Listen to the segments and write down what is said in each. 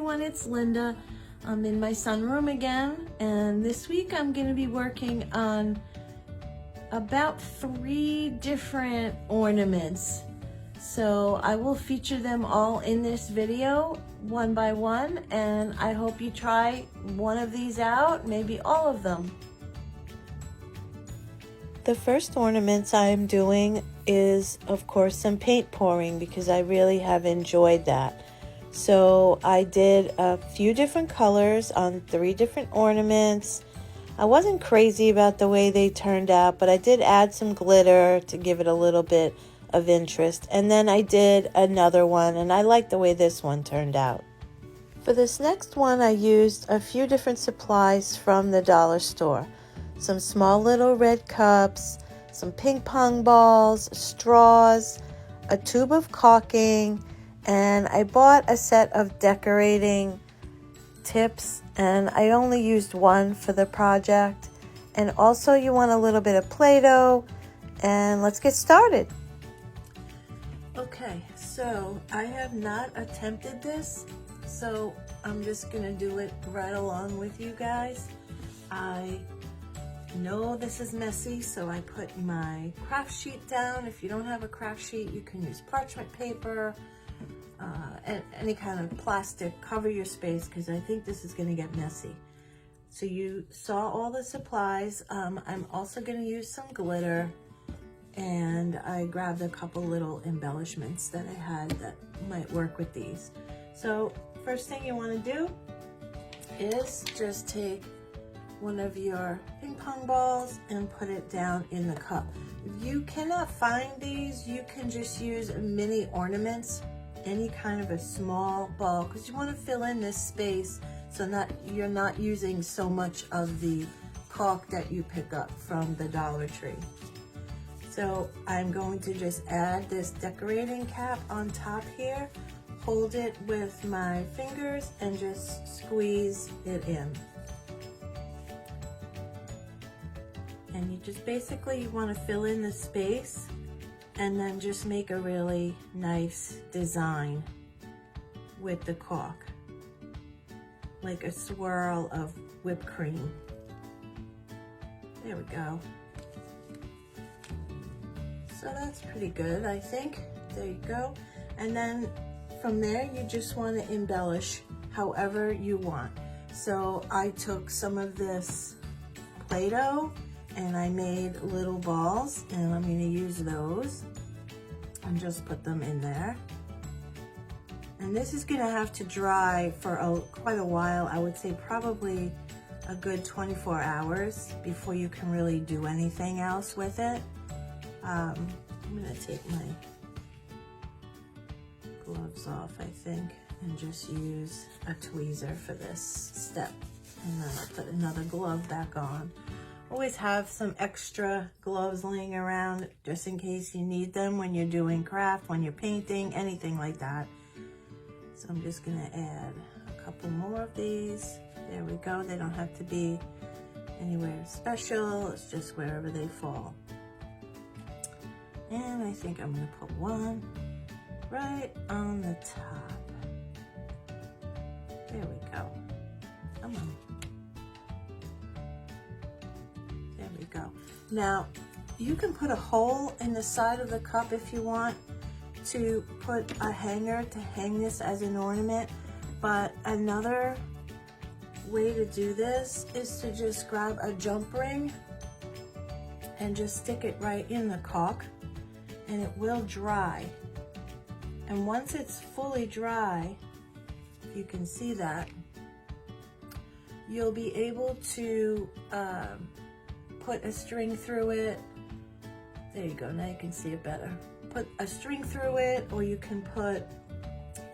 everyone, it's Linda. I'm in my sunroom again, and this week I'm going to be working on about 3 different ornaments. So I will feature them all in this video one by one, and I hope you try one of these out, maybe all of them. The first ornaments I'm doing is, of course, some paint pouring because I really have enjoyed that. So I did a few different colors on 3 different ornaments. I wasn't crazy about the way they turned out, but I did add some glitter to give it a little bit of interest. And then I did another one, and I like the way this one turned out. For this next one, I used a few different supplies from the dollar store. Some small little red cups, some ping pong balls, straws, a tube of caulking, and I bought a set of decorating tips, and I only used one for the project. And also you want a little bit of Play-Doh, and let's get started. Okay, so I have not attempted this, so I'm just gonna do it right along with you guys. I know this is messy, so I put my craft sheet down. If you don't have a craft sheet, you can use parchment paper, any kind of plastic. Cover your space because I think this is going to get messy. So you saw all the supplies. I'm also going to use some glitter, and I grabbed a couple little embellishments that I had that might work with these. So first thing you want to do is just take one of your ping pong balls and put it down in the cup. If you cannot find these, you can just use mini ornaments, any kind of a small ball, because you want to fill in this space so you're not using so much of the caulk that you pick up from the Dollar Tree. So I'm going to just add this decorating cap on top here, hold it with my fingers, and just squeeze it in. And you just basically want to fill in the space and then just make a really nice design with the caulk, like a swirl of whipped cream. There we go. So that's pretty good, I think. There you go. And then from there, you just want to embellish however you want. So I took some of this Play-Doh and I made little balls, and I'm going to use those and just put them in there. And this is going to have to dry for quite a while. I would say probably a good 24 hours before you can really do anything else with it. I'm going to take my gloves off, I think, and just use a tweezer for this step. And then I'll put another glove back on. Always have some extra gloves laying around just in case you need them when you're doing craft, when you're painting, anything like that. So I'm just gonna add a couple more of these. There we go. They don't have to be anywhere special. It's just wherever they fall. And I think I'm gonna put one right on the top. There we go. Come on. Go. Now you can put a hole in the side of the cup if you want to put a hanger to hang this as an ornament, but another way to do this is to just grab a jump ring and just stick it right in the caulk, and it will dry. And once it's fully dry, you can see that you'll be able to put a string through it. There you go, now you can see it better. Put a string through it, or you can put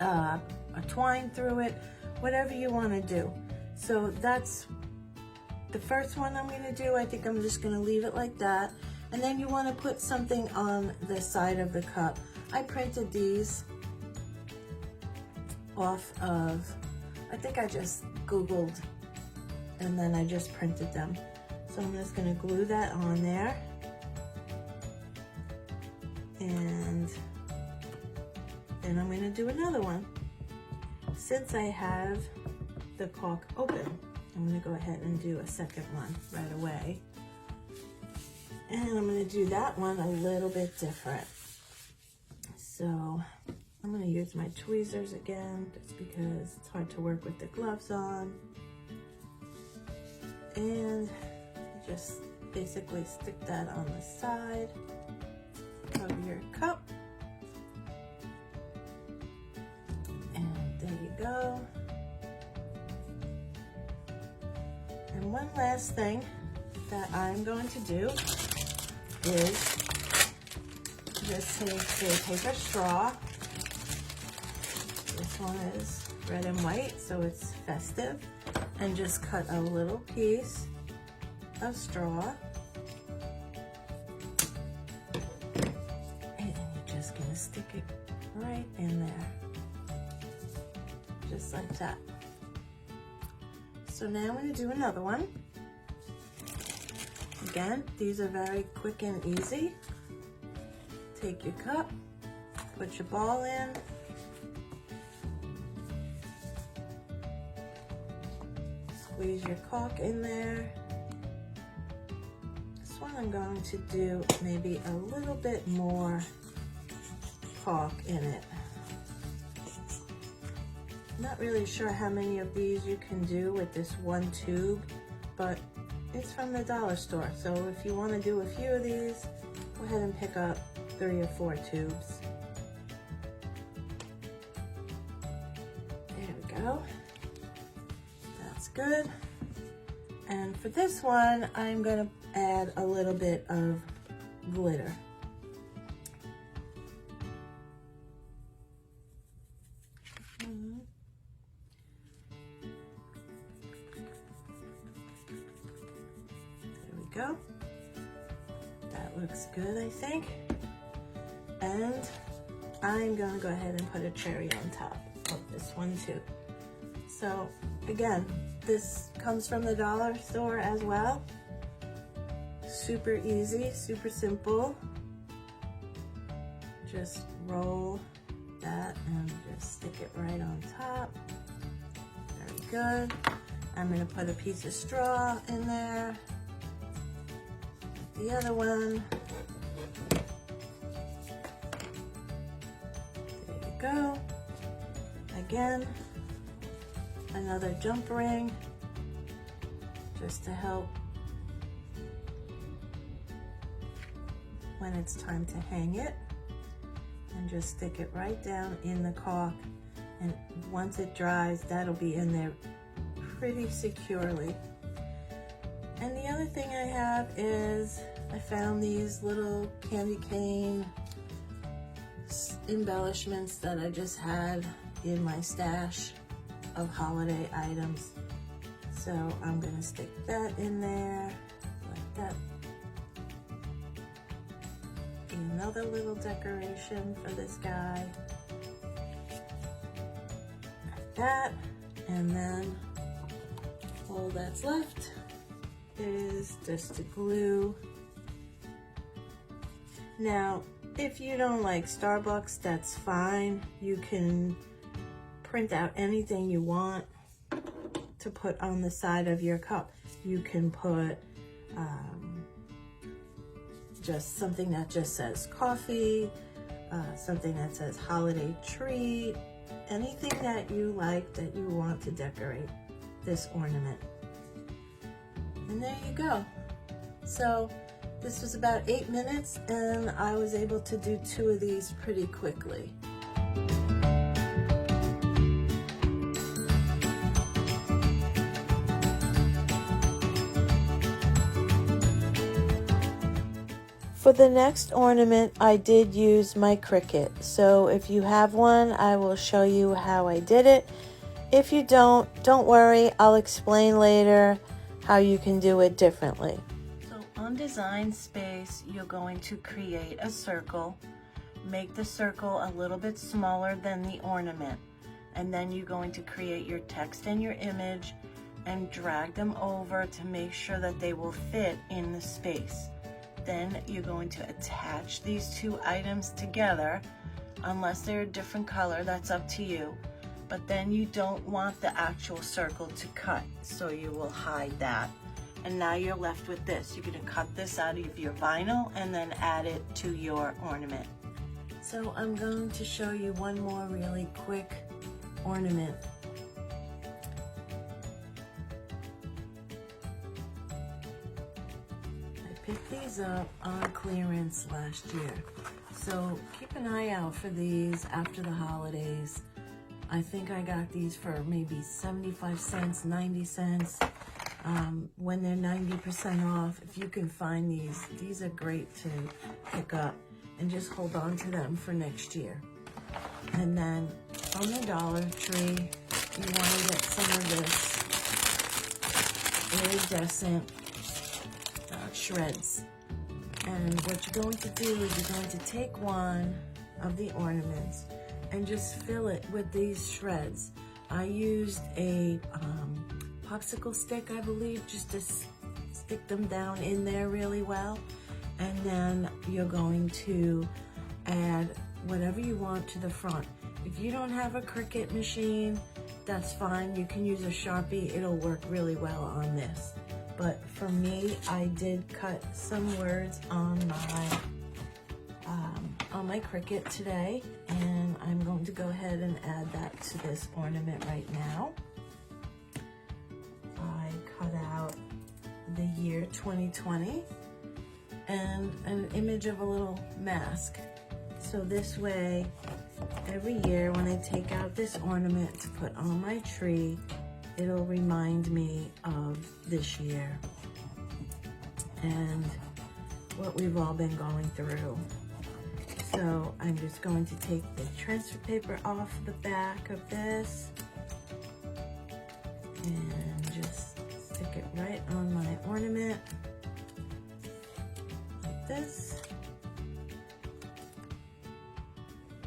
a twine through it, whatever you want to do. So that's the first one I'm going to do. I think I'm just going to leave it like that. And then you want to put something on the side of the cup. I printed these off of, I think I just Googled, and then I just printed them. So I'm just going to glue that on there, and then I'm going to do another one. since I have the caulk open, I'm gonna go ahead and do a second one right away. And I'm gonna do that one a little bit different. So I'm gonna use my tweezers again, just because it's hard to work with the gloves on. And just basically stick that on the side of your cup. And there you go. And one last thing that I'm going to do is just take a paper straw. This one is red and white, so it's festive. And just cut a little piece of straw. And you're just gonna stick it right in there. Just like that. So now I'm gonna do another one. Again, these are very quick and easy. Take your cup, put your ball in. Squeeze your caulk in there. This one I'm going to do maybe a little bit more caulk in it. Not really sure how many of these you can do with this one tube, but it's from the dollar store. So if you want to do a few of these, go ahead and pick up 3 or 4 tubes. There we go. That's good. And for this one, I'm going to add a little bit of glitter. There we go. That looks good, I think. And I'm going to go ahead and put a cherry on top of this one too. So again, this comes from the dollar store as well. Super easy, super simple. Just roll that and just stick it right on top. Very good. I'm going to put a piece of straw in there. The other one. There you go. Again, another jump ring, just to help when it's time to hang it. And just stick it right down in the caulk. And once it dries, that'll be in there pretty securely. And the other thing I have is I found these little candy cane embellishments that I just had in my stash of holiday items. So I'm gonna stick that in there like that. Another little decoration for this guy. Like that. And then all that's left is just to glue. Now, if you don't like Starbucks, that's fine. You can print out anything you want to put on the side of your cup. You can put just something that just says coffee, something that says holiday treat, anything that you like that you want to decorate this ornament. And there you go. So this was about 8 minutes and I was able to do 2 of these pretty quickly. For the next ornament, I did use my Cricut. So if you have one, I will show you how I did it. If you don't worry, I'll explain later how you can do it differently. So on Design Space, you're going to create a circle. Make the circle a little bit smaller than the ornament. And then you're going to create your text and your image and drag them over to make sure that they will fit in the space. Then you're going to attach these 2 items together. Unless they're a different color, that's up to you. but then you don't want the actual circle to cut, so you will hide that. And now you're left with this. You're gonna cut this out of your vinyl and then add it to your ornament. So I'm going to show you one more really quick ornament. I picked these up on clearance last year. So keep an eye out for these after the holidays. I think I got these for maybe 75 cents, 90 cents. When they're 90% off, if you can find these are great to pick up and just hold on to them for next year. And then from the Dollar Tree, you want to get some of this iridescent shreds. And what you're going to do is you're going to take one of the ornaments and just fill it with these shreds. I used a popsicle stick, I believe, just to stick them down in there really well. And then you're going to add whatever you want to the front. If you don't have a Cricut machine, that's fine. You can use a Sharpie. It'll work really well on this. But for me, I did cut some words on my Cricut today, and I'm going to go ahead and add that to this ornament right now. I cut out the year 2020 and an image of a little mask. So this way, every year when I take out this ornament to put on my tree, it'll remind me of this year and what we've all been going through. So I'm just going to take the transfer paper off the back of this and just stick it right on my ornament like this.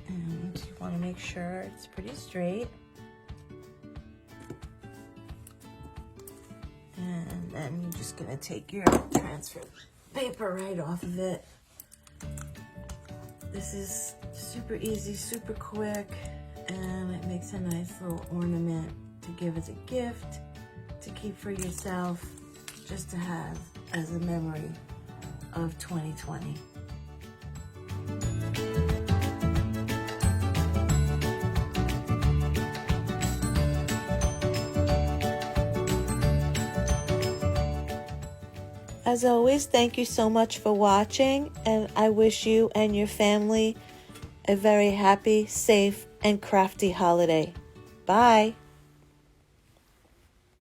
And you want to make sure it's pretty straight. And then you're just going to take your transfer paper right off of it. This is super easy, super quick, and it makes a nice little ornament to give as a gift, to keep for yourself, just to have as a memory of 2020. As always, thank you so much for watching, and I wish you and your family a very happy, safe, and crafty holiday. Bye.